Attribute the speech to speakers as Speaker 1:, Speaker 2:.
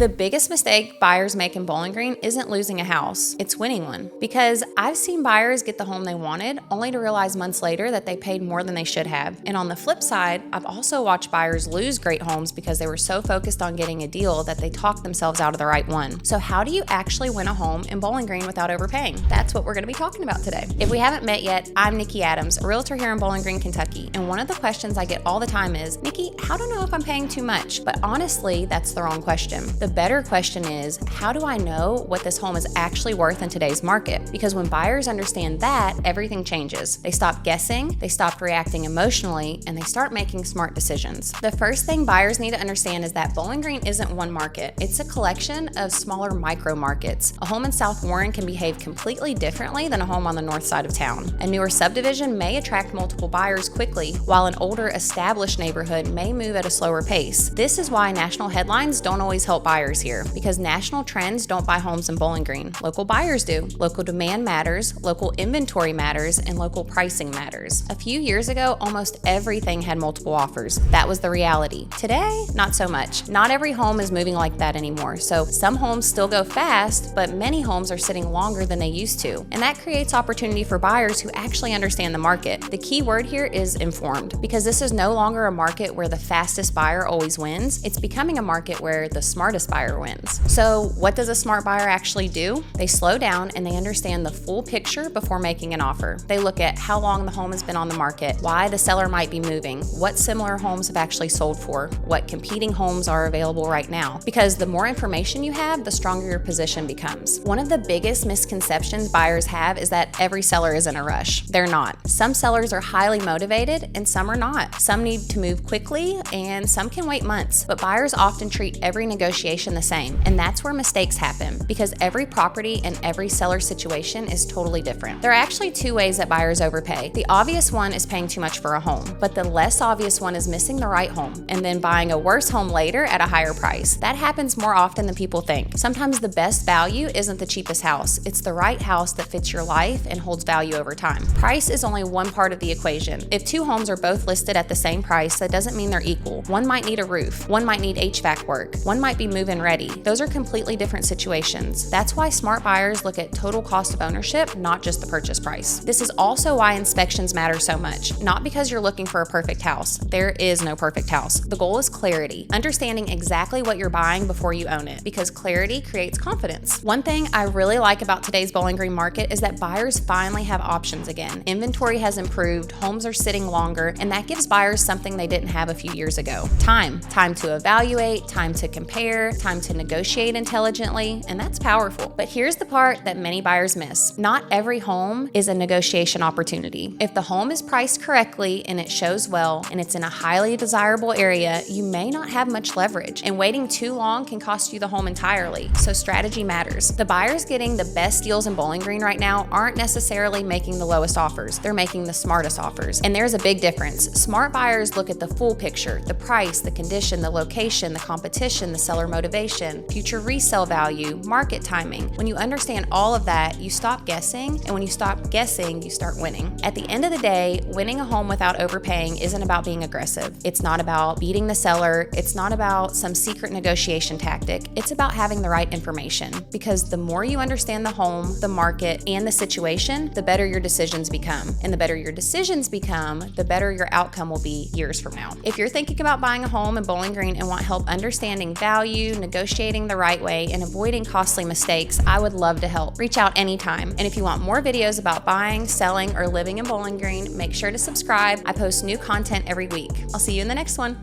Speaker 1: The biggest mistake buyers make in Bowling Green isn't losing a house, it's winning one. Because I've seen buyers get the home they wanted, only to realize months later that they paid more than they should have. And on the flip side, I've also watched buyers lose great homes because they were so focused on getting a deal that they talked themselves out of the right one. So how do you actually win a home in Bowling Green without overpaying? That's what we're going to be talking about today. If we haven't met yet, I'm Nikki Adams, a realtor here in Bowling Green, Kentucky. And one of the questions I get all the time is, Nikki, how do I know if I'm paying too much? But honestly, that's the wrong question. The better question is, how do I know what this home is actually worth in today's market? Because when buyers understand that, everything changes. They stop guessing, they stop reacting emotionally, and they start making smart decisions. The first thing buyers need to understand is that Bowling Green isn't one market. It's a collection of smaller micro markets. A home in South Warren can behave completely differently than a home on the north side of town. A newer subdivision may attract multiple buyers quickly, while an older established neighborhood may move at a slower pace. This is why national headlines don't always help buyers here, because national trends don't buy homes in Bowling Green. Local buyers do. Local demand matters, local inventory matters, and local pricing matters. A few years ago, almost everything had multiple offers. That was the reality. Today, not so much. Not every home is moving like that anymore. So some homes still go fast, but many homes are sitting longer than they used to. And that creates opportunity for buyers who actually understand the market. The key word here is informed, because this is no longer a market where the fastest buyer always wins. It's becoming a market where the smartest buyer wins. So what does a smart buyer actually do? They slow down and they understand the full picture before making an offer. They look at how long the home has been on the market, why the seller might be moving, what similar homes have actually sold for, what competing homes are available right now. Because the more information you have, the stronger your position becomes. One of the biggest misconceptions buyers have is that every seller is in a rush. They're not. Some sellers are highly motivated and some are not. Some need to move quickly and some can wait months. But buyers often treat every negotiation the same, and that's where mistakes happen, because every property and every seller situation is totally different. There are actually two ways that buyers overpay. The obvious one is paying too much for a home, but the less obvious one is missing the right home and then buying a worse home later at a higher price. That happens more often than people think. Sometimes the best value isn't the cheapest house, it's the right house that fits your life and holds value over time. Price is only one part of the equation. If two homes are both listed at the same price, that doesn't mean they're equal. One might need a roof, one might need HVAC work, one might be move-in ready. Those are completely different situations. That's why smart buyers look at total cost of ownership, not just the purchase price. This is also why inspections matter so much. Not because you're looking for a perfect house. There is no perfect house. The goal is clarity, understanding exactly what you're buying before you own it, because clarity creates confidence. One thing I really like about today's Bowling Green market is that buyers finally have options again. Inventory has improved, homes are sitting longer, and that gives buyers something they didn't have a few years ago. Time to evaluate, time to compare, time to negotiate intelligently, and that's powerful. But here's the part that many buyers miss. Not every home is a negotiation opportunity. If the home is priced correctly and it shows well and it's in a highly desirable area, you may not have much leverage, and waiting too long can cost you the home entirely. So strategy matters. The buyers getting the best deals in Bowling Green right now aren't necessarily making the lowest offers. They're making the smartest offers. And there's a big difference. Smart buyers look at the full picture, the price, the condition, the location, the competition, the seller motivation, future resale value, market timing. When you understand all of that, you stop guessing, and when you stop guessing, you start winning. At the end of the day, winning a home without overpaying isn't about being aggressive. It's not about beating the seller. It's not about some secret negotiation tactic. It's about having the right information, because the more you understand the home, the market, and the situation, the better your decisions become. And the better your decisions become, the better your outcome will be years from now. If you're thinking about buying a home in Bowling Green and want help understanding value, negotiating the right way, and avoiding costly mistakes, I would love to help. Reach out anytime. And if you want more videos about buying, selling, or living in Bowling Green, make sure to subscribe. I post new content every week. I'll see you in the next one.